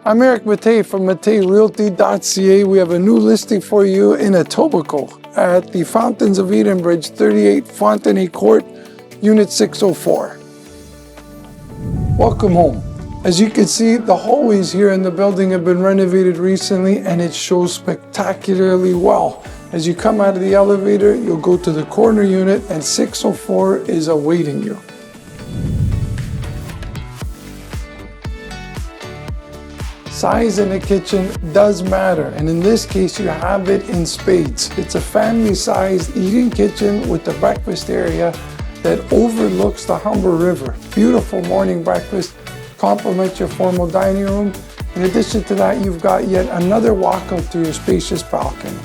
I'm Mattei from matteirealty.ca. We have a new listing for you in Etobicoke at the Fountains of Edenbridge, 38 Fontenay Court, Unit 604. Welcome home. As you can see, the hallways here in the building have been renovated recently and it shows spectacularly well. As you come out of the elevator, you'll go to the corner unit and 604 is awaiting you. Size in the kitchen does matter, and in this case you have it in spades. It's a family-sized eating kitchen with a breakfast area that overlooks the Humber River. Beautiful morning breakfast, complements your formal dining room. In addition to that, you've got yet another walkout to your spacious balcony.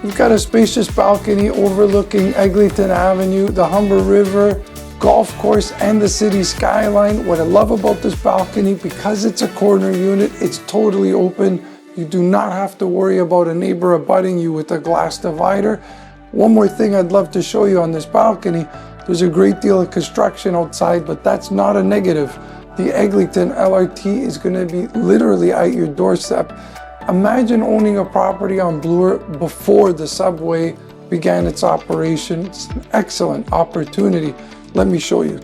You've got a spacious balcony overlooking Eglinton Avenue, the Humber River, golf course, and the city skyline. What I love about this balcony, because it's a corner unit, it's totally open. You do not have to worry about a neighbor abutting you with a glass divider. One more thing I'd love to show you on this balcony, there's a great deal of construction outside, but that's not a negative. The Eglinton LRT is going to be literally at your doorstep. Imagine owning a property on Bloor before the subway began its operation. It's an excellent opportunity. Let me show you.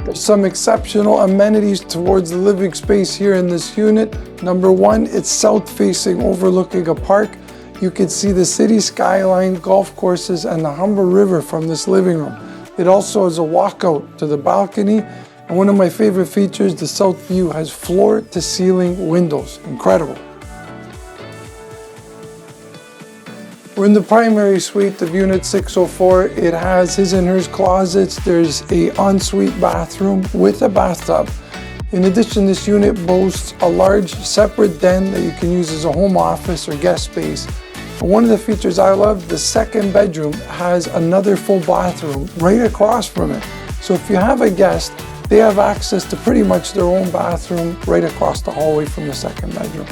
There's some exceptional amenities towards the living space here in this unit. Number one, it's south-facing, overlooking a park. You can see the city skyline, golf courses, and the Humber River from this living room. It also has a walkout to the balcony. And one of my favorite features, the south view has floor-to-ceiling windows. Incredible. We're in the primary suite of Unit 604. It has his and hers closets. There's an ensuite bathroom with a bathtub. In addition, this unit boasts a large separate den that you can use as a home office or guest space. And one of the features I love, the second bedroom has another full bathroom right across from it. So if you have a guest, they have access to pretty much their own bathroom right across the hallway from the second bedroom.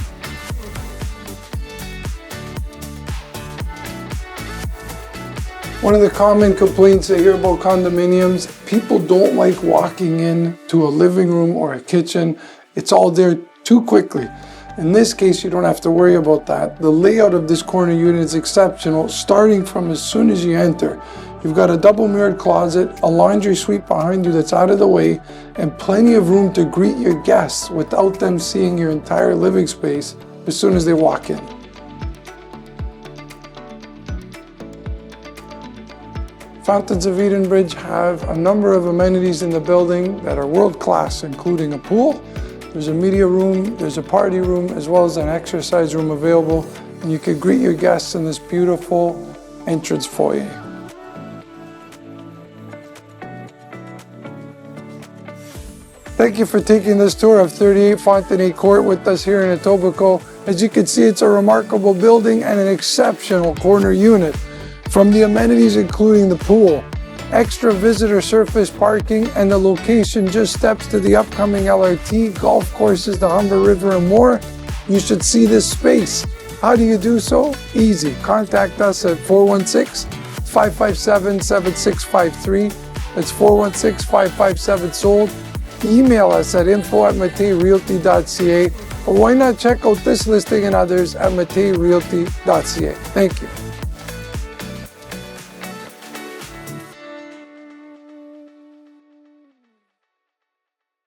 One of the common complaints I hear about condominiums, people don't like walking in to a living room or a kitchen. It's all there too quickly. In this case, you don't have to worry about that. The layout of this corner unit is exceptional, starting from as soon as you enter. You've got a double mirrored closet, a laundry suite behind you that's out of the way, and plenty of room to greet your guests without them seeing your entire living space as soon as they walk in. Fountains of Edenbridge have a number of amenities in the building that are world-class, including a pool, there's a media room, there's a party room, as well as an exercise room available, and you can greet your guests in this beautiful entrance foyer. Thank you for taking this tour of 38 Fontenay Court with us here in Etobicoke. As you can see, it's a remarkable building and an exceptional corner unit. From the amenities including the pool, extra visitor surface parking, and the location just steps to the upcoming LRT, golf courses, the Humber River, and more, you should see this space. How do you do so? Easy. Contact us at 416-557-7653. That's 416-557-SOLD. Email us at info@matteirealty.ca, or why not check out this listing and others at matteirealty.ca. Thank you.